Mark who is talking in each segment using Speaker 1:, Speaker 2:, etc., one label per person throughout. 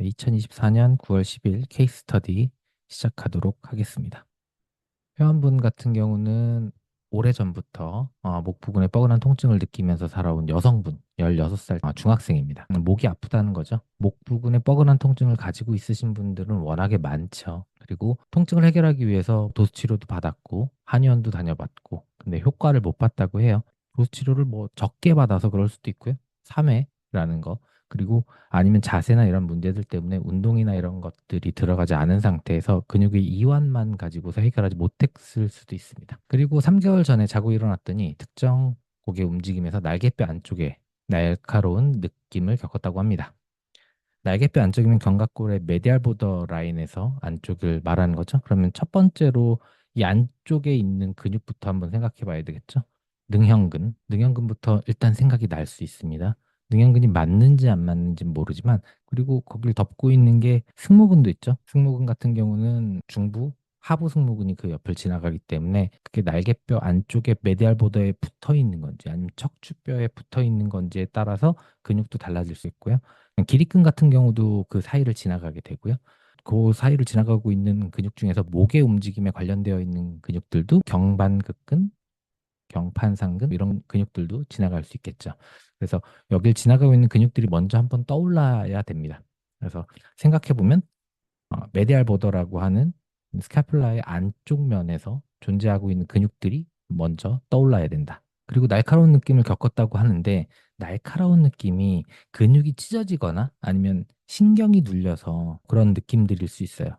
Speaker 1: 2024년 9월 10일 케이스 스터디 시작하도록 하겠습니다. 회원분 같은 경우는 오래전부터 목 부근에 뻐근한 통증을 느끼면서 살아온 여성분, 16살 중학생입니다. 목이 아프다는 거죠. 목 부근에 뻐근한 통증을 가지고 있으신 분들은 워낙에 많죠. 그리고 통증을 해결하기 위해서 도수치료도 받았고 한의원도 다녀봤고 근데 효과를 못 봤다고 해요. 도수치료를 뭐 적게 받아서 그럴 수도 있고요. 3회라는 거. 그리고 아니면 자세나 이런 문제들 때문에 운동이나 이런 것들이 들어가지 않은 상태에서 근육의 이완만 가지고서 해결하지 못했을 수도 있습니다. 그리고 3개월 전에 자고 일어났더니 특정 고개 움직임에서 날개뼈 안쪽에 날카로운 느낌을 겪었다고 합니다. 날개뼈 안쪽이면 견갑골의 메디알 보더 라인에서 안쪽을 말하는 거죠. 그러면 첫 번째로 이 안쪽에 있는 근육부터 한번 생각해 봐야 되겠죠. 능형근. 능형근부터 일단 생각이 날 수 있습니다. 능형근이 맞는지 안 맞는지는 모르지만 그리고 거기를 덮고 있는 게 승모근도 있죠. 승모근 같은 경우는 중부, 하부 승모근이 그 옆을 지나가기 때문에 그게 날개뼈 안쪽에 메디알 보더에 붙어 있는 건지 아니면 척추뼈에 붙어 있는 건지에 따라서 근육도 달라질 수 있고요. 기립근 같은 경우도 그 사이를 지나가게 되고요. 그 사이를 지나가고 있는 근육 중에서 목의 움직임에 관련되어 있는 근육들도 경반극근, 경판상근 이런 근육들도 지나갈 수 있겠죠. 그래서 여길 지나가고 있는 근육들이 먼저 한번 떠올라야 됩니다. 그래서 생각해 보면 메디알 보더라고 하는 스카퓰라의 안쪽 면에서 존재하고 있는 근육들이 먼저 떠올라야 된다. 그리고 날카로운 느낌을 겪었다고 하는데 날카로운 느낌이 근육이 찢어지거나 아니면 신경이 눌려서 그런 느낌들일 수 있어요.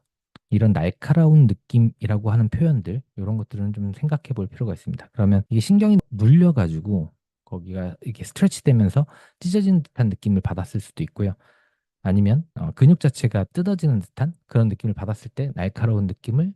Speaker 1: 이런 날카로운 느낌이라고 하는 표현들, 이런 것들은 좀 생각해 볼 필요가 있습니다. 그러면 이게 신경이 눌려가지고 거기가 이렇게 스트레치 되면서 찢어지는 듯한 느낌을 받았을 수도 있고요. 아니면 근육 자체가 뜯어지는 듯한 그런 느낌을 받았을 때 날카로운 느낌을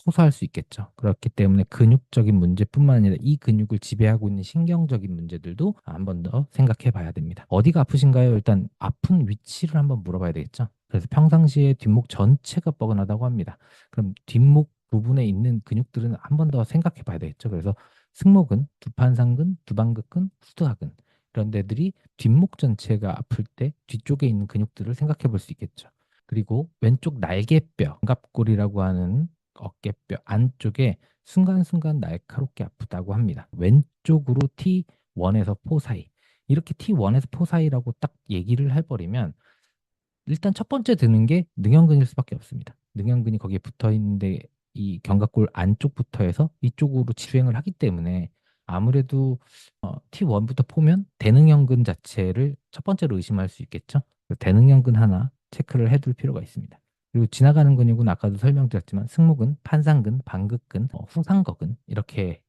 Speaker 1: 호소할 수 있겠죠. 그렇기 때문에 근육적인 문제뿐만 아니라 이 근육을 지배하고 있는 신경적인 문제들도 한 번 더 생각해 봐야 됩니다. 어디가 아프신가요? 일단 아픈 위치를 한번 물어봐야 되겠죠. 그래서 평상시에 뒷목 전체가 뻐근하다고 합니다. 그럼 뒷목 부분에 있는 근육들은 한 번 더 생각해 봐야 되겠죠. 그래서 승모근, 두판상근, 두방극근, 후두하근 이런 데들이 뒷목 전체가 아플 때 뒤쪽에 있는 근육들을 생각해 볼 수 있겠죠. 그리고 왼쪽 날개뼈, 견갑골이라고 하는 어깨뼈 안쪽에 순간순간 날카롭게 아프다고 합니다. 왼쪽으로 T1에서 4 사이. 이렇게 T1에서 4 사이라고 딱 얘기를 해버리면 일단 첫 번째 드는 게 능형근일 수밖에 없습니다. 능형근이 거기에 붙어 있는데 이 견갑골 안쪽부터 해서 이쪽으로 주행을 하기 때문에 아무래도 T1부터 보면 대능형근 자체를 첫 번째로 의심할 수 있겠죠. 대능형근 하나 체크를 해둘 필요가 있습니다. 그리고 지나가는 근육은 아까도 설명드렸지만 승모근, 판상근, 방극근, 후상거근 이렇게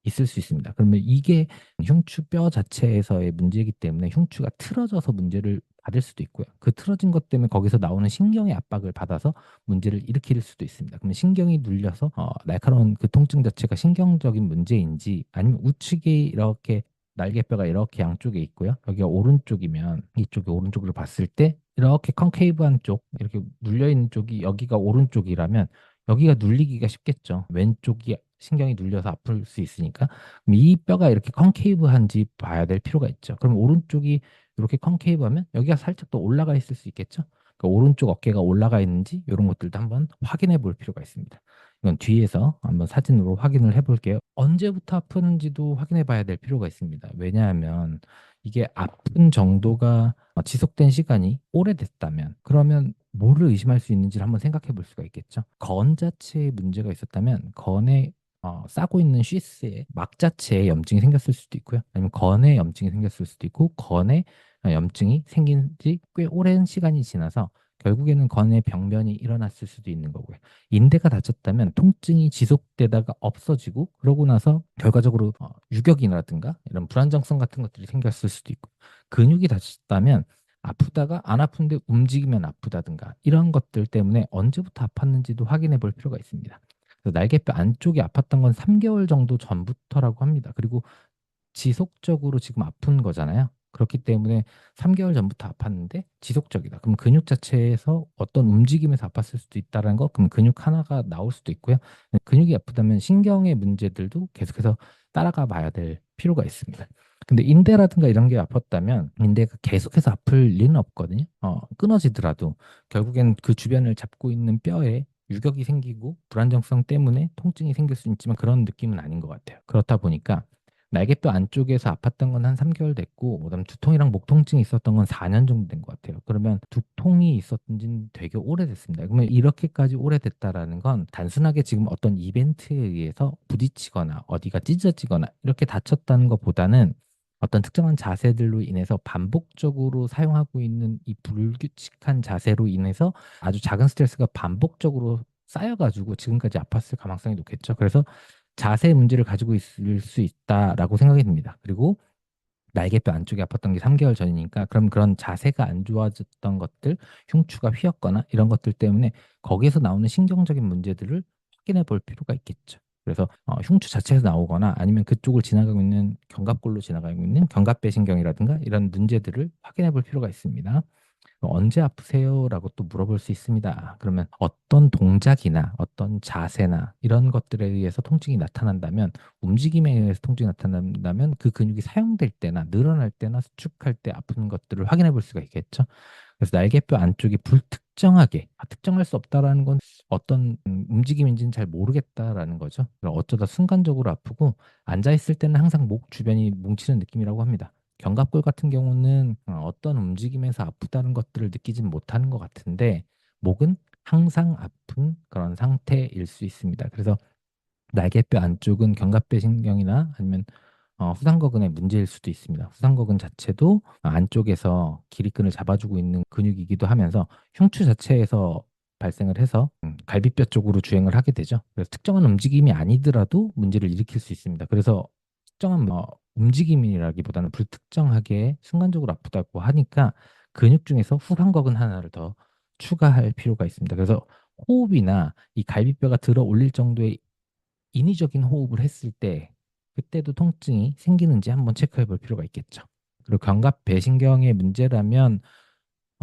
Speaker 1: 있을 수 있습니다. 그러면 이게 흉추 뼈 자체에서의 문제이기 때문에 흉추가 틀어져서 문제를 받을 수도 있고요. 그 틀어진 것 때문에 거기서 나오는 신경의 압박을 받아서 문제를 일으킬 수도 있습니다. 그러면 신경이 눌려서 날카로운 그 통증 자체가 신경적인 문제인지 아니면 우측에 이렇게 날개뼈가 이렇게 양쪽에 있고요. 여기가 오른쪽이면 이쪽이 오른쪽으로 봤을 때 이렇게 컨케이브한 쪽, 이렇게 눌려 있는 쪽이 여기가 오른쪽이라면 여기가 눌리기가 쉽겠죠. 왼쪽이 신경이 눌려서 아플 수 있으니까 그럼 이 뼈가 이렇게 컨케이브한지 봐야 될 필요가 있죠. 그럼 오른쪽이 이렇게 컨케이브하면 여기가 살짝 더 올라가 있을 수 있겠죠. 그러니까 오른쪽 어깨가 올라가 있는지 이런 것들도 한번 확인해 볼 필요가 있습니다. 이건 뒤에서 한번 사진으로 확인을 해 볼게요. 언제부터 아프는지도 확인해 봐야 될 필요가 있습니다. 왜냐하면 이게 아픈 정도가 지속된 시간이 오래됐다면 그러면 뭐를 의심할 수 있는지를 한번 생각해 볼 수가 있겠죠. 건 자체에 문제가 있었다면 건에 싸고 있는 쉬스의 막 자체에 염증이 생겼을 수도 있고요. 아니면 건에 염증이 생겼을 수도 있고 건에 염증이 생긴 지 꽤 오랜 시간이 지나서 결국에는 건의 병변이 일어났을 수도 있는 거고요. 인대가 다쳤다면 통증이 지속되다가 없어지고 그러고 나서 결과적으로 유격이라든가 이런 불안정성 같은 것들이 생겼을 수도 있고 근육이 다쳤다면 아프다가 안 아픈데 움직이면 아프다든가 이런 것들 때문에 언제부터 아팠는지도 확인해 볼 필요가 있습니다. 그래서 날개뼈 안쪽이 아팠던 건 3개월 정도 전부터라고 합니다. 그리고 지속적으로 지금 아픈 거잖아요. 그렇기 때문에 3개월 전부터 아팠는데 지속적이다. 그럼 근육 자체에서 어떤 움직임에서 아팠을 수도 있다는 거, 그럼 근육 하나가 나올 수도 있고요. 근육이 아프다면 신경의 문제들도 계속해서 따라가 봐야 될 필요가 있습니다. 근데 인대라든가 이런 게 아팠다면 인대가 계속해서 아플 리는 없거든요. 끊어지더라도 결국엔 그 주변을 잡고 있는 뼈에 유격이 생기고 불안정성 때문에 통증이 생길 수 있지만 그런 느낌은 아닌 것 같아요. 그렇다 보니까 날개뼈 안쪽에서 아팠던 건 한 3개월 됐고, 그다음 두통이랑 목 통증이 있었던 건 4년 정도 된 것 같아요. 그러면 두통이 있었던 지는 되게 오래됐습니다. 그러면 이렇게까지 오래됐다라는 건 단순하게 지금 어떤 이벤트에 의해서 부딪히거나 어디가 찢어지거나 이렇게 다쳤다는 것보다는 어떤 특정한 자세들로 인해서 반복적으로 사용하고 있는 이 불규칙한 자세로 인해서 아주 작은 스트레스가 반복적으로 쌓여가지고 지금까지 아팠을 가능성이 높겠죠. 그래서 자세 문제를 가지고 있을 수 있다라고 생각이 듭니다. 그리고 날개뼈 안쪽이 아팠던 게 3개월 전이니까 그럼 그런 자세가 안 좋아졌던 것들, 흉추가 휘었거나 이런 것들 때문에 거기에서 나오는 신경적인 문제들을 확인해 볼 필요가 있겠죠. 그래서 흉추 자체에서 나오거나 아니면 그쪽을 지나가고 있는 견갑골로 지나가고 있는 견갑배신경이라든가 이런 문제들을 확인해 볼 필요가 있습니다. 언제 아프세요? 라고 또 물어볼 수 있습니다. 그러면 어떤 동작이나 어떤 자세나 이런 것들에 의해서 통증이 나타난다면, 움직임에 의해서 통증이 나타난다면 그 근육이 사용될 때나 늘어날 때나 수축할 때 아픈 것들을 확인해 볼 수가 있겠죠. 그래서 날개뼈 안쪽이 불특정하게, 특정할 수 없다라는 건 어떤 움직임인지는 잘 모르겠다라는 거죠. 어쩌다 순간적으로 아프고 앉아 있을 때는 항상 목 주변이 뭉치는 느낌이라고 합니다. 견갑골 같은 경우는 어떤 움직임에서 아프다는 것들을 느끼진 못하는 것 같은데 목은 항상 아픈 그런 상태일 수 있습니다. 그래서 날개뼈 안쪽은 견갑배 신경이나 아니면 후상거근의 문제일 수도 있습니다. 후상거근 자체도 안쪽에서 기립근을 잡아주고 있는 근육이기도 하면서 흉추 자체에서 발생을 해서 갈비뼈 쪽으로 주행을 하게 되죠. 그래서 특정한 움직임이 아니더라도 문제를 일으킬 수 있습니다. 그래서 특정한 움직임이라기보다는 불특정하게 순간적으로 아프다고 하니까 근육 중에서 후상거근 하나를 더 추가할 필요가 있습니다. 그래서 호흡이나 이 갈비뼈가 들어 올릴 정도의 인위적인 호흡을 했을 때 그때도 통증이 생기는지 한번 체크해 볼 필요가 있겠죠. 그리고 견갑배신경의 문제라면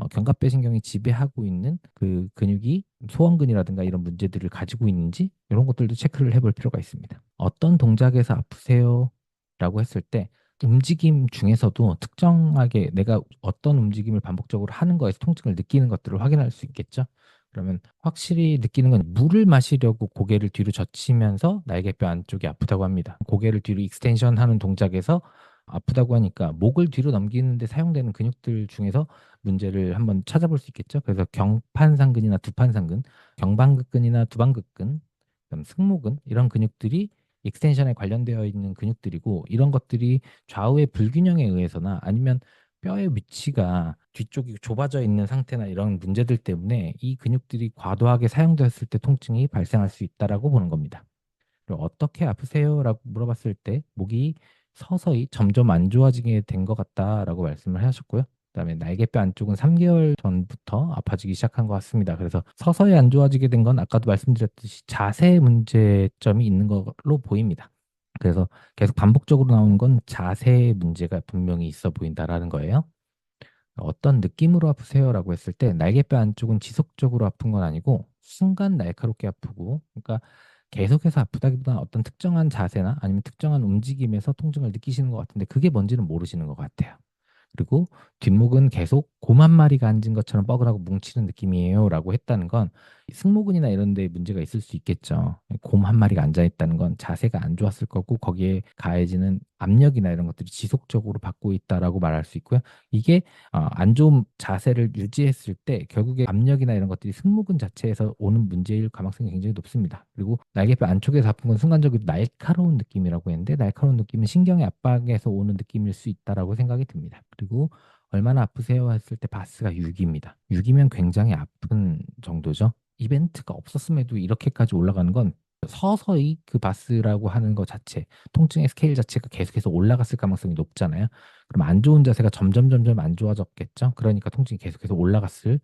Speaker 1: 견갑배신경이 지배하고 있는 그 근육이 소원근이라든가 이런 문제들을 가지고 있는지 이런 것들도 체크를 해볼 필요가 있습니다. 어떤 동작에서 아프세요? 라고 했을 때 움직임 중에서도 특정하게 내가 어떤 움직임을 반복적으로 하는 거에서 통증을 느끼는 것들을 확인할 수 있겠죠. 그러면 확실히 느끼는 건 물을 마시려고 고개를 뒤로 젖히면서 날개뼈 안쪽이 아프다고 합니다. 고개를 뒤로 익스텐션 하는 동작에서 아프다고 하니까 목을 뒤로 넘기는데 사용되는 근육들 중에서 문제를 한번 찾아볼 수 있겠죠. 그래서 경판상근이나 두판상근, 경방극근이나 두방극근, 그다음 승모근 이런 근육들이 익스텐션에 관련되어 있는 근육들이고 이런 것들이 좌우의 불균형에 의해서나 아니면 뼈의 위치가 뒤쪽이 좁아져 있는 상태나 이런 문제들 때문에 이 근육들이 과도하게 사용되었을 때 통증이 발생할 수 있다라고 보는 겁니다. 그리고 어떻게 아프세요? 라고 물어봤을 때 목이 서서히 점점 안 좋아지게 된 것 같다라고 말씀을 하셨고요. 그다음에 날개뼈 안쪽은 3개월 전부터 아파지기 시작한 것 같습니다. 그래서 서서히 안 좋아지게 된 건 아까도 말씀드렸듯이 자세 문제점이 있는 걸로 보입니다. 그래서 계속 반복적으로 나오는 건 자세 문제가 분명히 있어 보인다라는 거예요. 어떤 느낌으로 아프세요라고 했을 때 날개뼈 안쪽은 지속적으로 아픈 건 아니고 순간 날카롭게 아프고, 그러니까 계속해서 아프다기보다는 어떤 특정한 자세나 아니면 특정한 움직임에서 통증을 느끼시는 것 같은데 그게 뭔지는 모르시는 것 같아요. 그리고 뒷목은 계속 곰 한 마리가 앉은 것처럼 뻐근하고 뭉치는 느낌이에요라고 했다는 건 승모근이나 이런 데 문제가 있을 수 있겠죠. 곰 한 마리가 앉아 있다는 건 자세가 안 좋았을 거고 거기에 가해지는 압력이나 이런 것들이 지속적으로 받고 있다라고 말할 수 있고요. 이게 안 좋은 자세를 유지했을 때 결국에 압력이나 이런 것들이 승모근 자체에서 오는 문제일 가능성이 굉장히 높습니다. 그리고 날개뼈 안쪽에서 아픈 건 순간적으로 날카로운 느낌이라고 했는데 날카로운 느낌은 신경의 압박에서 오는 느낌일 수 있다라고 생각이 듭니다. 그리고 얼마나 아프세요 했을 때 바스가 6입니다. 6이면 굉장히 아픈 정도죠. 이벤트가 없었음에도 이렇게까지 올라가는 건 서서히 그 바스라고 하는 것 자체, 통증의 스케일 자체가 계속해서 올라갔을 가능성이 높잖아요. 그럼 안 좋은 자세가 점점 안 좋아졌겠죠. 그러니까 통증이 계속해서 올라갔을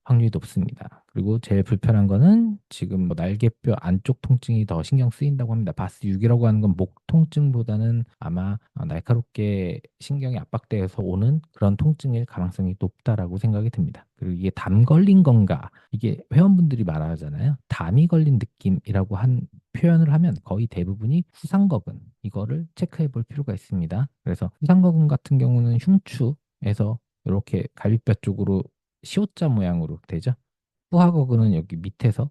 Speaker 1: 확률이 높습니다. 그리고 제일 불편한 거는 지금 뭐 날개뼈 안쪽 통증이 더 신경 쓰인다고 합니다. 바스 6이라고 하는 건 목 통증보다는 아마 날카롭게 신경이 압박돼서 오는 그런 통증일 가능성이 높다라고 생각이 듭니다. 그리고 이게 담 걸린 건가? 이게 회원분들이 말하잖아요. 담이 걸린 느낌이라고 한 표현을 하면 거의 대부분이 후상거근 이거를 체크해 볼 필요가 있습니다. 그래서 후상거근 같은 경우는 흉추에서 이렇게 갈비뼈 쪽으로 시옷자 모양으로 되죠. 후하거근은 여기 밑에서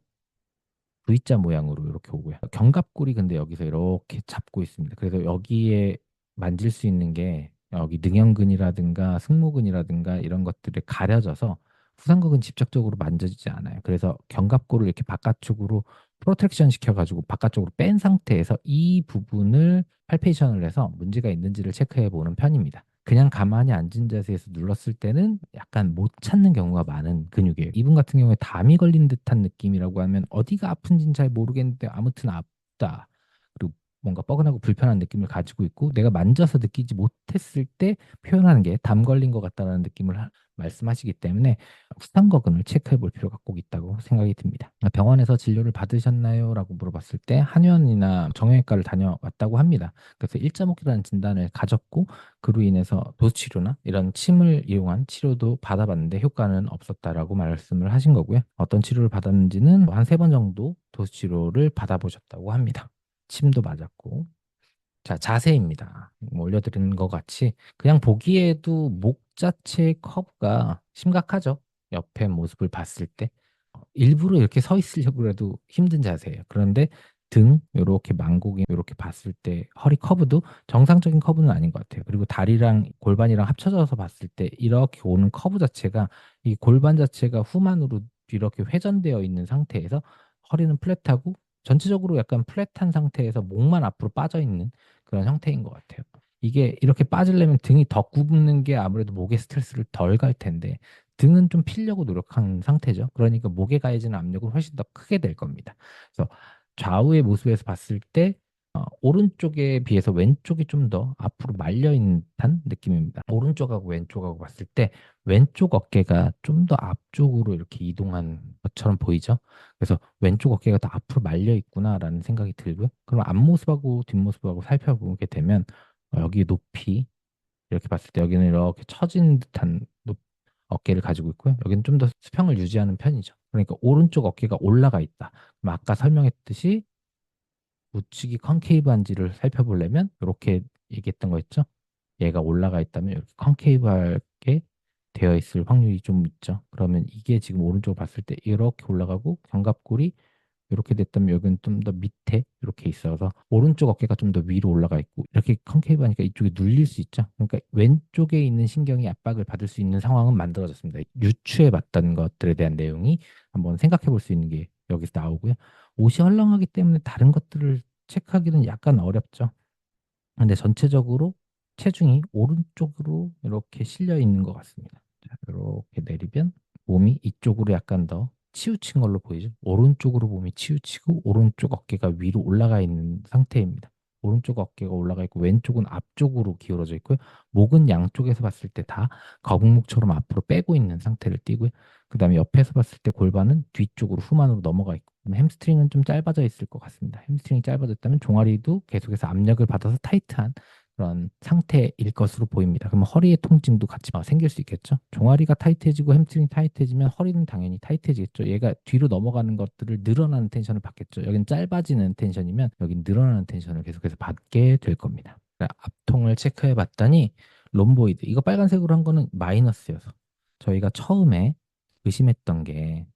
Speaker 1: V자 모양으로 이렇게 오고요. 견갑골이 근데 여기서 이렇게 잡고 있습니다. 그래서 여기에 만질 수 있는 게 여기 능형근이라든가 승모근이라든가 이런 것들이 가려져서 후상근은 직접적으로 만져지지 않아요. 그래서 견갑골을 이렇게 바깥쪽으로 프로텍션 시켜가지고 바깥쪽으로 뺀 상태에서 이 부분을 팔페이션을 해서 문제가 있는지를 체크해 보는 편입니다. 그냥 가만히 앉은 자세에서 눌렀을 때는 약간 못 찾는 경우가 많은 근육이에요. 이분 같은 경우에 담이 걸린 듯한 느낌이라고 하면 어디가 아픈지는 잘 모르겠는데 아무튼 아프다. 그리고 뭔가 뻐근하고 불편한 느낌을 가지고 있고 내가 만져서 느끼지 못했을 때 표현하는 게 담 걸린 것 같다는 느낌을 말씀하시기 때문에 후상거근을 체크해 볼 필요가 꼭 있다고 생각이 듭니다. 병원에서 진료를 받으셨나요? 라고 물어봤을 때 한의원이나 정형외과를 다녀왔다고 합니다. 그래서 1.5kg라는 진단을 가졌고 그로 인해서 도수치료나 이런 침을 이용한 치료도 받아봤는데 효과는 없었다라고 말씀을 하신 거고요. 어떤 치료를 받았는지는 한 3번 정도 도수치료를 받아보셨다고 합니다. 침도 맞았고. 자, 자세입니다. 올려드리는 것 같이 그냥 보기에도 목 자체의 커브가 심각하죠. 옆에 모습을 봤을 때. 일부러 이렇게 서 있으려고 해도 힘든 자세예요. 그런데 등 이렇게 망곡이 이렇게 봤을 때 허리 커브도 정상적인 커브는 아닌 것 같아요. 그리고 다리랑 골반이랑 합쳐져서 봤을 때 이렇게 오는 커브 자체가 이 골반 자체가 후만으로 이렇게 회전되어 있는 상태에서 허리는 플랫하고 전체적으로 약간 플랫한 상태에서 목만 앞으로 빠져 있는 그런 형태인 것 같아요. 이게 이렇게 빠지려면 등이 더 굽는 게 아무래도 목에 스트레스를 덜 갈 텐데 등은 좀 피려고 노력한 상태죠. 그러니까 목에 가해지는 압력은 훨씬 더 크게 될 겁니다. 그래서 좌우의 모습에서 봤을 때 오른쪽에 비해서 왼쪽이 좀 더 앞으로 말려 있는 듯한 느낌입니다. 오른쪽하고 왼쪽하고 봤을 때 왼쪽 어깨가 좀 더 앞쪽으로 이렇게 이동한 것처럼 보이죠. 그래서 왼쪽 어깨가 더 앞으로 말려 있구나라는 생각이 들고요. 그럼 앞모습하고 뒷모습하고 살펴보게 되면 여기 높이 이렇게 봤을 때 여기는 이렇게 처진 듯한 어깨를 가지고 있고요. 여기는 좀 더 수평을 유지하는 편이죠. 그러니까 오른쪽 어깨가 올라가 있다. 그럼 아까 설명했듯이 우측이 컨케이브한지를 살펴보려면 이렇게 얘기했던 거 있죠. 얘가 올라가 있다면 이렇게 컨케이브하게 되어 있을 확률이 좀 있죠. 그러면 이게 지금 오른쪽으로 봤을 때 이렇게 올라가고 견갑골이 이렇게 됐다면 여기는 좀 더 밑에 이렇게 있어서 오른쪽 어깨가 좀 더 위로 올라가 있고 이렇게 컨케이브 하니까 이쪽이 눌릴 수 있죠. 그러니까 왼쪽에 있는 신경이 압박을 받을 수 있는 상황은 만들어졌습니다. 유추해 봤던 것들에 대한 내용이 한번 생각해 볼 수 있는 게 여기서 나오고요. 옷이 헐렁하기 때문에 다른 것들을 체크하기는 약간 어렵죠. 근데 전체적으로 체중이 오른쪽으로 이렇게 실려 있는 것 같습니다. 자, 이렇게 내리면 몸이 이쪽으로 약간 더 치우친 걸로 보이죠. 오른쪽으로 몸이 치우치고 오른쪽 어깨가 위로 올라가 있는 상태입니다. 오른쪽 어깨가 올라가 있고 왼쪽은 앞쪽으로 기울어져 있고요. 목은 양쪽에서 봤을 때 다 거북목처럼 앞으로 빼고 있는 상태를 띠고요. 그다음에 옆에서 봤을 때 골반은 뒤쪽으로 후만으로 넘어가 있고 햄스트링은 좀 짧아져 있을 것 같습니다. 햄스트링이 짧아졌다면 종아리도 계속해서 압력을 받아서 타이트한 그런 상태일 것으로 보입니다. 그러면 허리의 통증도 같이 생길 수 있겠죠. 종아리가 타이트해지고 햄스트링이 타이트해지면 허리는 당연히 타이트해지겠죠. 얘가 뒤로 넘어가는 것들을 늘어나는 텐션을 받겠죠. 여기는 짧아지는 텐션이면 여기 늘어나는 텐션을 계속해서 받게 될 겁니다. 앞통을 체크해 봤더니 롬보이드 이거 빨간색으로 한 거는 마이너스여서 저희가 처음에 의심했던 게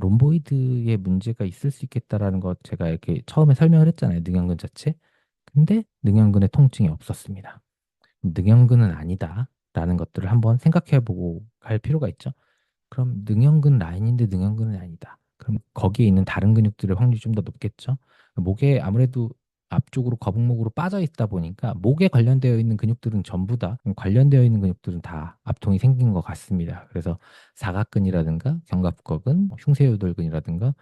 Speaker 1: 롬보이드에 문제가 있을 수 있겠다라는 것 제가 이렇게 처음에 설명을 했잖아요. 능형근 자체. 근데 능형근에 통증이 없었습니다. 능형근은 아니다라는 것들을 한번 생각해 보고 갈 필요가 있죠. 그럼 능형근 라인인데 능형근은 아니다. 그럼 거기에 있는 다른 근육들의 확률이 좀 더 높겠죠. 목에 아무래도 앞쪽으로 거북목으로 빠져 있다 보니까 목에 관련되어 있는 근육들은 전부 다 관련되어 있는 근육들은 다 압통이 생긴 것 같습니다. 그래서 사각근이라든가 견갑골근, 흉쇄유돌근이라든가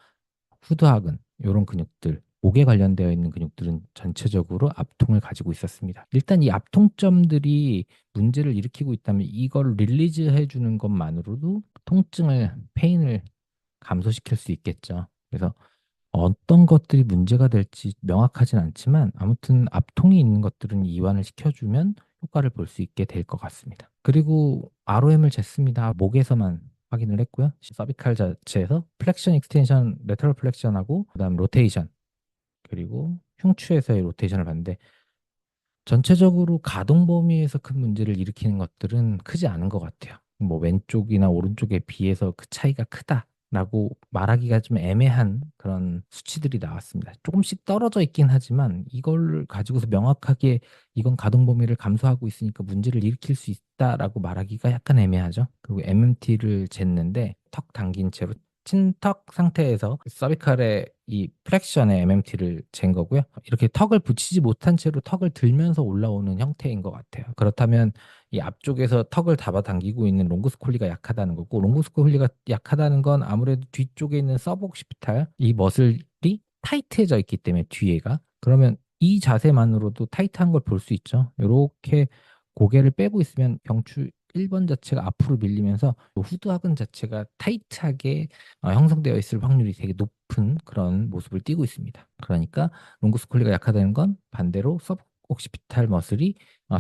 Speaker 1: 후두하근 이런 근육들 목에 관련되어 있는 근육들은 전체적으로 압통을 가지고 있었습니다. 일단 이 압통점들이 문제를 일으키고 있다면 이걸 릴리즈 해주는 것만으로도 통증을, 페인을 감소시킬 수 있겠죠. 그래서 어떤 것들이 문제가 될지 명확하진 않지만 아무튼 압통이 있는 것들은 이완을 시켜주면 효과를 볼 수 있게 될 것 같습니다. 그리고 ROM을 쟀습니다. 목에서만 확인을 했고요. 서비칼 자체에서 플렉션, 익스텐션, 레터럴 플렉션하고 그다음 로테이션 그리고 흉추에서의 로테이션을 봤는데 전체적으로 가동 범위에서 큰 문제를 일으키는 것들은 크지 않은 것 같아요. 뭐 왼쪽이나 오른쪽에 비해서 그 차이가 크다라고 말하기가 좀 애매한 그런 수치들이 나왔습니다. 조금씩 떨어져 있긴 하지만 이걸 가지고서 명확하게 이건 가동 범위를 감소하고 있으니까 문제를 일으킬 수 있다라고 말하기가 약간 애매하죠. 그리고 MMT를 쟀는데 턱 당긴 채로 친턱 상태에서 서비컬의 이 플렉션의 MMT를 잰 거고요. 이렇게 턱을 붙이지 못한 채로 턱을 들면서 올라오는 형태인 것 같아요. 그렇다면 이 앞쪽에서 턱을 잡아당기고 있는 롱구스 콜리가 약하다는 거고, 롱구스 콜리가 약하다는 건 아무래도 뒤쪽에 있는 서복시피탈 이 머슬이 타이트해져 있기 때문에 뒤에가 그러면 이 자세만으로도 타이트한 걸 볼 수 있죠. 이렇게 고개를 빼고 있으면 경추 1번 자체가 앞으로 밀리면서 후두하근 자체가 타이트하게 형성되어 있을 확률이 되게 높은 그런 모습을 띠고 있습니다. 그러니까 롱구스콜리가 약하다는 건 반대로 서브옥시피탈 머슬이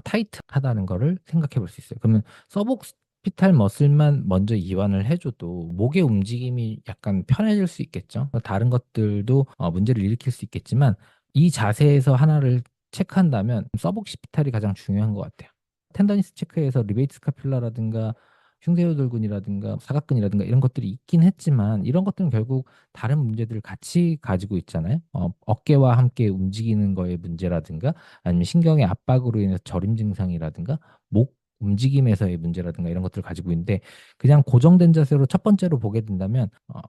Speaker 1: 타이트하다는 거를 생각해 볼 수 있어요. 그러면 서브옥시피탈 머슬만 먼저 이완을 해줘도 목의 움직임이 약간 편해질 수 있겠죠. 다른 것들도 문제를 일으킬 수 있겠지만 이 자세에서 하나를 체크한다면 서브옥시피탈이 가장 중요한 것 같아요. 텐더니스 체크에서 리베이트 스카퓰라라든가 흉쇄요돌근이라든가 사각근이라든가 이런 것들이 있긴 했지만 이런 것들은 결국 다른 문제들을 같이 가지고 있잖아요. 어깨와 함께 움직이는 거의 문제라든가 아니면 신경의 압박으로 인해서 저림 증상이라든가 목 움직임에서의 문제라든가 이런 것들을 가지고 있는데 그냥 고정된 자세로 첫 번째로 보게 된다면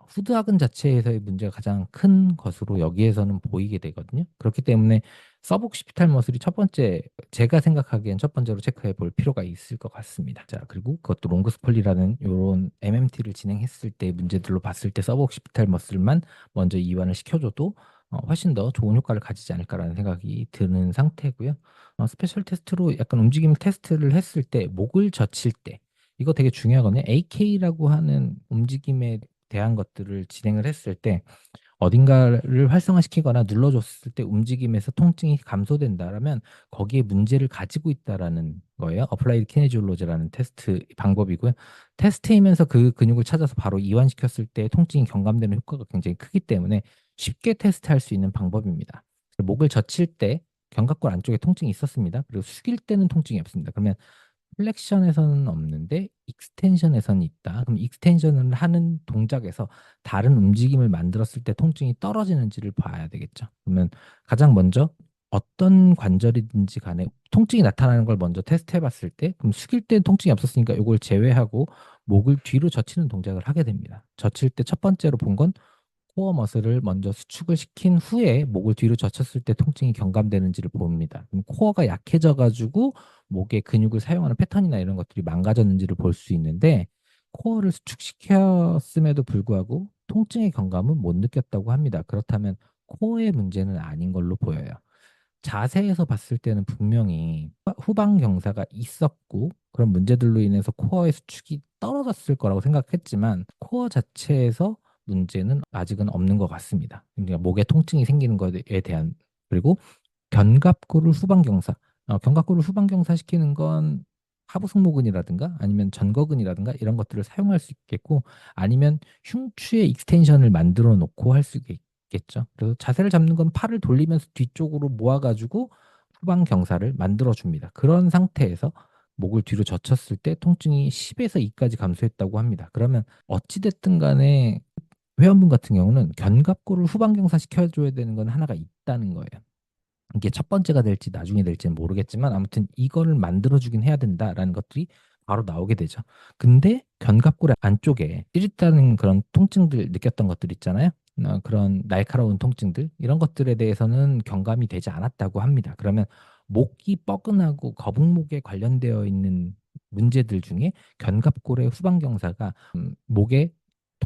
Speaker 1: 후두하근 자체에서의 문제가 가장 큰 것으로 여기에서는 보이게 되거든요. 그렇기 때문에 서복시피탈 머슬이 첫 번째 제가 생각하기엔 첫 번째로 체크해 볼 필요가 있을 것 같습니다. 자, 그리고 그것도 롱그스폴리라는 이런 MMT를 진행했을 때 문제들로 봤을 때 서브옥시피탈 머슬만 먼저 이완을 시켜줘도 훨씬 더 좋은 효과를 가지지 않을까라는 생각이 드는 상태고요. 스페셜 테스트로 약간 움직임 테스트를 했을 때 목을 젖힐 때 이거 되게 중요하거든요. AK라고 하는 움직임에 대한 것들을 진행을 했을 때 어딘가를 활성화시키거나 눌러줬을 때 움직임에서 통증이 감소된다라면 거기에 문제를 가지고 있다라는 거예요. 어플라이드 키네지올로제라는 테스트 방법이고요. 테스트이면서 그 근육을 찾아서 바로 이완시켰을 때 통증이 경감되는 효과가 굉장히 크기 때문에 쉽게 테스트할 수 있는 방법입니다. 목을 젖힐 때 견갑골 안쪽에 통증이 있었습니다. 그리고 숙일 때는 통증이 없습니다. 그러면 플렉션에서는 없는데 익스텐션에서는 있다. 그럼 익스텐션을 하는 동작에서 다른 움직임을 만들었을 때 통증이 떨어지는지를 봐야 되겠죠. 그러면 가장 먼저 어떤 관절이든지 간에 통증이 나타나는 걸 먼저 테스트해 봤을 때 그럼 숙일 때는 통증이 없었으니까 이걸 제외하고 목을 뒤로 젖히는 동작을 하게 됩니다. 젖힐 때 첫 번째로 본 건 코어 머슬을 먼저 수축을 시킨 후에 목을 뒤로 젖혔을 때 통증이 경감되는지를 봅니다. 그럼 코어가 약해져 가지고 목의 근육을 사용하는 패턴이나 이런 것들이 망가졌는지를 볼 수 있는데 코어를 수축시켰음에도 불구하고 통증의 경감은 못 느꼈다고 합니다. 그렇다면 코어의 문제는 아닌 걸로 보여요. 자세에서 봤을 때는 분명히 후방 경사가 있었고 그런 문제들로 인해서 코어의 수축이 떨어졌을 거라고 생각했지만 코어 자체에서 문제는 아직은 없는 것 같습니다. 그러니까 목에 통증이 생기는 것에 대한 그리고 견갑골을 후방 경사, 견갑골을 후방 경사 시키는 건 하부 승모근이라든가 아니면 전거근이라든가 이런 것들을 사용할 수 있겠고 아니면 흉추의 익스텐션을 만들어 놓고 할 수 있겠죠. 그래서 자세를 잡는 건 팔을 돌리면서 뒤쪽으로 모아가지고 후방 경사를 만들어 줍니다. 그런 상태에서 목을 뒤로 젖혔을 때 통증이 10에서 2까지 감소했다고 합니다. 그러면 어찌됐든 간에 회원분 같은 경우는 견갑골을 후방 경사 시켜줘야 되는 건 하나가 있다는 거예요. 이게 첫 번째가 될지 나중에 될지는 모르겠지만 아무튼 이거를 만들어주긴 해야 된다라는 것들이 바로 나오게 되죠. 근데 견갑골 안쪽에 찌릿하는 그런 통증들 느꼈던 것들 있잖아요. 그런 날카로운 통증들 이런 것들에 대해서는 경감이 되지 않았다고 합니다. 그러면 목이 뻐근하고 거북목에 관련되어 있는 문제들 중에 견갑골의 후방경사가 목에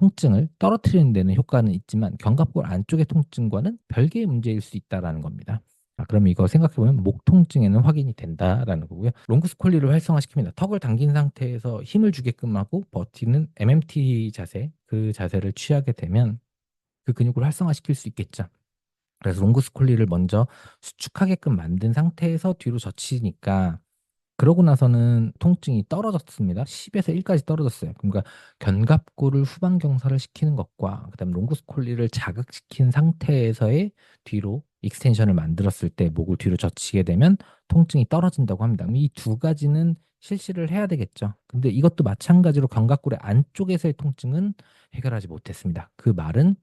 Speaker 1: 통증을 떨어뜨리는 데는 효과는 있지만 견갑골 안쪽의 통증과는 별개의 문제일 수 있다라는 겁니다. 그럼 이거 생각해보면 목 통증에는 확인이 된다라는 거고요. 롱그스콜리를 활성화시킵니다. 턱을 당긴 상태에서 힘을 주게끔 하고 버티는 MMT 자세, 그 자세를 취하게 되면 그 근육을 활성화시킬 수 있겠죠. 그래서 롱그스콜리를 먼저 수축하게끔 만든 상태에서 뒤로 젖히니까 그러고 나서는 통증이 떨어졌습니다. 10에서 1까지 떨어졌어요. 그러니까 견갑골을 후방 경사를 시키는 것과 그다음 롱그스콜리를 자극시킨 상태에서의 뒤로 익스텐션을 만들었을 때 목을 뒤로 젖히게 되면 통증이 떨어진다고 합니다. 이 두 가지는 실시를 해야 되겠죠. 근데 이것도 마찬가지로 견갑골의 안쪽에서의 통증은 해결하지 못했습니다. 그 말은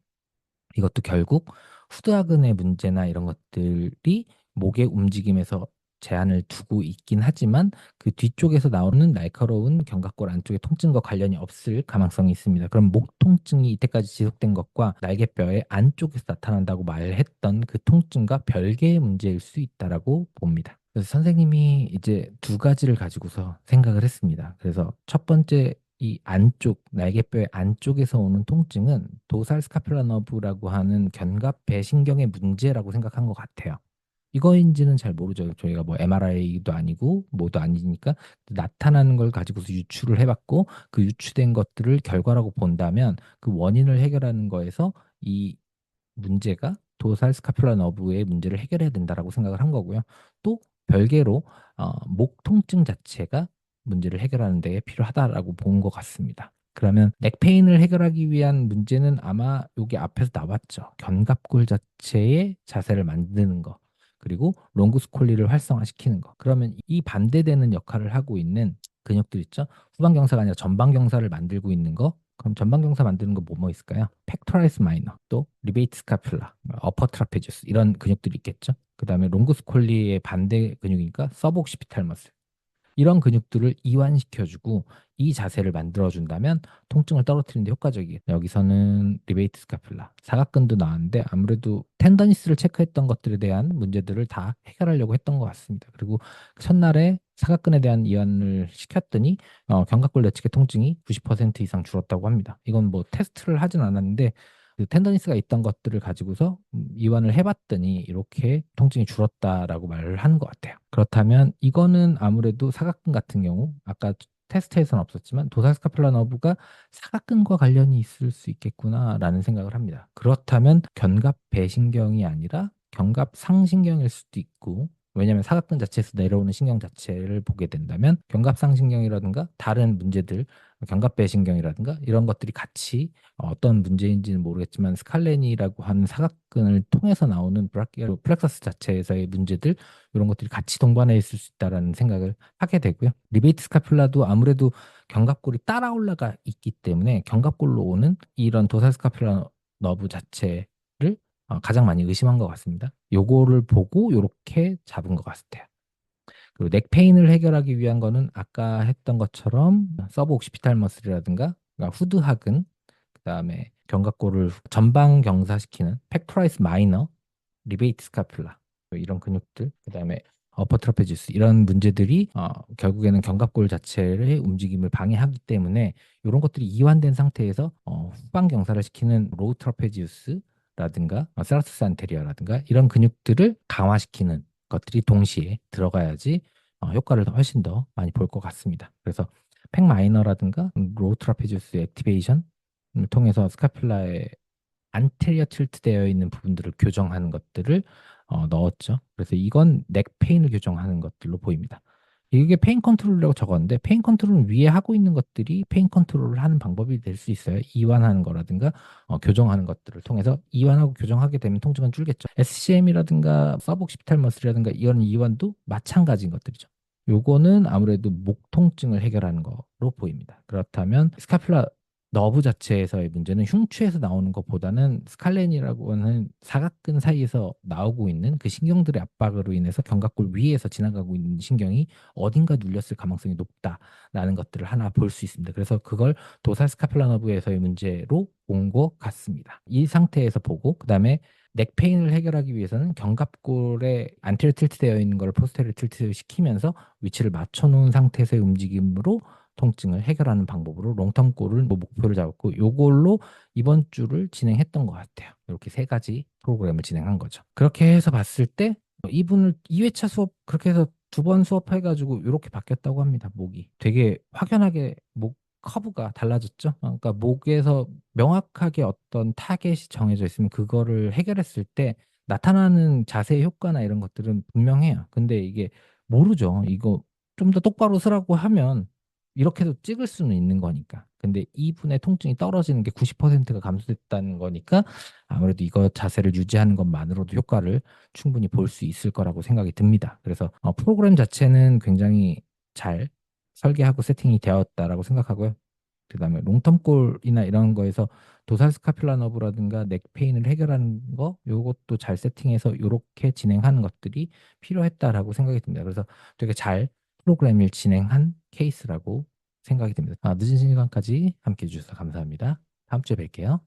Speaker 1: 이것도 결국 후두하근의 문제나 이런 것들이 목의 움직임에서 제한을 두고 있긴 하지만 그 뒤쪽에서 나오는 날카로운 견갑골 안쪽의 통증과 관련이 없을 가능성이 있습니다. 그럼 목 통증이 이때까지 지속된 것과 날개뼈의 안쪽에서 나타난다고 말했던 그 통증과 별개의 문제일 수 있다라고 봅니다. 그래서 선생님이 이제 두 가지를 가지고서 생각을 했습니다. 그래서 첫 번째 이 안쪽, 날개뼈의 안쪽에서 오는 통증은 도살 스카퓰라 너브라고 하는 견갑 배신경의 문제라고 생각한 것 같아요. 이거인지는 잘 모르죠. 저희가 뭐 MRI도 아니고 뭐도 아니니까 나타나는 걸 가지고서 유추를 해봤고 그 유추된 것들을 결과라고 본다면 그 원인을 해결하는 거에서 이 문제가 도살 스카퓰라 너브의 문제를 해결해야 된다라고 생각을 한 거고요. 또 별개로 목 통증 자체가 문제를 해결하는 데 필요하다라고 본 것 같습니다. 그러면 넥페인을 해결하기 위한 문제는 아마 여기 앞에서 나왔죠. 견갑골 자체의 자세를 만드는 거. 그리고 롱구스콜리를 활성화시키는 거. 그러면 이 반대되는 역할을 하고 있는 근육들 있죠. 후방경사가 아니라 전방경사를 만들고 있는 거. 그럼 전방경사 만드는 거 뭐 있을까요? 펙토라리스 마이너, 또 리베이트 스카퓰라, 어퍼 트라페지우스 이런 근육들이 있겠죠. 그 다음에 롱구스콜리의 반대 근육이니까 서브옥시피탈 머슬. 이런 근육들을 이완시켜주고 이 자세를 만들어준다면 통증을 떨어뜨리는 데 효과적이에요. 여기서는 리베이트 스카퓰라, 사각근도 나왔는데 아무래도 텐더니스를 체크했던 것들에 대한 문제들을 다 해결하려고 했던 것 같습니다. 그리고 첫날에 사각근에 대한 이완을 시켰더니 견갑골 내측의 통증이 90% 이상 줄었다고 합니다. 이건 뭐 테스트를 하진 않았는데 그 텐더니스가 있던 것들을 가지고서 이완을 해봤더니 이렇게 통증이 줄었다라고 말을 하는 것 같아요. 그렇다면 이거는 아무래도 사각근 같은 경우 아까 테스트에서는 없었지만 도살 스카퓰라 너브가 사각근과 관련이 있을 수 있겠구나라는 생각을 합니다. 그렇다면 견갑 배신경이 아니라 견갑 상신경일 수도 있고 왜냐하면 사각근 자체에서 내려오는 신경 자체를 보게 된다면 견갑상신경이라든가 다른 문제들 견갑배신경이라든가 이런 것들이 같이 어떤 문제인지는 모르겠지만 스칼레니라고 하는 사각근을 통해서 나오는 브라키얼 플렉서스 자체에서의 문제들 이런 것들이 같이 동반해 있을 수 있다라는 생각을 하게 되고요. 리베이트 스카퓰라도 아무래도 견갑골이 따라 올라가 있기 때문에 견갑골로 오는 이런 도살 스카퓰라 너브 자체를 가장 많이 의심한 것 같습니다. 요거를 보고 요렇게 잡은 것 같아요. 그리고 넥페인을 해결하기 위한 거는 아까 했던 것처럼 서브 옥시피탈 머슬이라든가 그러니까 후두하근 그다음에 견갑골을 전방 경사시키는 펙토라이스 마이너, 리베이트 스카퓰라 이런 근육들 그다음에 어퍼 트라페지우스 이런 문제들이 결국에는 견갑골 자체의 움직임을 방해하기 때문에 이런 것들이 이완된 상태에서 후방 경사를 시키는 로우 트라페지우스라든가 세라투스 안테리어라든가 이런 근육들을 강화시키는 것들이 동시에 들어가야지 효과를 훨씬 더 많이 볼 것 같습니다. 그래서 팩 마이너라든가 로우 트라페지우스 액티베이션 통해서 스카퓰라의 안테리어 틸트되어 있는 부분들을 교정하는 것들을 넣었죠. 그래서 이건 넥 페인을 교정하는 것들로 보입니다. 이게 페인 컨트롤이라고 적었는데 페인 컨트롤은 위에 하고 있는 것들이 페인 컨트롤을 하는 방법이 될 수 있어요. 이완하는 거라든가 교정하는 것들을 통해서 이완하고 교정하게 되면 통증은 줄겠죠. SCM이라든가 서브옥시피탈 머슬이라든가 이런 이완도 마찬가지인 것들이죠. 요거는 아무래도 목 통증을 해결하는 거로 보입니다. 그렇다면 스카퓰라 너브 자체에서의 문제는 흉추에서 나오는 것보다는 스칼렌이라고 하는 사각근 사이에서 나오고 있는 그 신경들의 압박으로 인해서 견갑골 위에서 지나가고 있는 신경이 어딘가 눌렸을 가능성이 높다라는 것들을 하나 볼 수 있습니다. 그래서 그걸 도살 스카퓰라 너브에서의 문제로 본 것 같습니다. 이 상태에서 보고 그다음에 넥페인을 해결하기 위해서는 견갑골에 안테리어 틸트 되어 있는 걸 포스테리어 틸트 시키면서 위치를 맞춰 놓은 상태에서의 움직임으로 통증을 해결하는 방법으로 롱텀 골을 뭐 목표를 잡았고 요걸로 이번 주를 진행했던 것 같아요. 이렇게 세 가지 프로그램을 진행한 거죠. 그렇게 해서 봤을 때 이분을 2회차 수업 그렇게 해서 두 번 수업해가지고 이렇게 바뀌었다고 합니다. 목이 되게 확연하게 목 커브가 달라졌죠. 그러니까 목에서 명확하게 어떤 타겟이 정해져 있으면 그거를 해결했을 때 나타나는 자세의 효과나 이런 것들은 분명해요. 근데 이게 모르죠. 이거 좀 더 똑바로 쓰라고 하면 이렇게도 찍을 수는 있는 거니까. 근데 이분의 통증이 떨어지는 게 90%가 감소됐다는 거니까 아무래도 이거 자세를 유지하는 것만으로도 효과를 충분히 볼 수 있을 거라고 생각이 듭니다. 그래서 프로그램 자체는 굉장히 잘 설계하고 세팅이 되었다라고 생각하고요. 그다음에 롱텀골이나 이런 거에서 도살 스카퓰라 너브라든가 넥 페인을 해결하는 거 요것도 잘 세팅해서 요렇게 진행하는 것들이 필요했다라고 생각이 듭니다. 그래서 되게 잘 프로그램을 진행한 케이스라고 생각이 듭니다. 늦은 시간까지 함께 해주셔서 감사합니다. 다음 주에 뵐게요.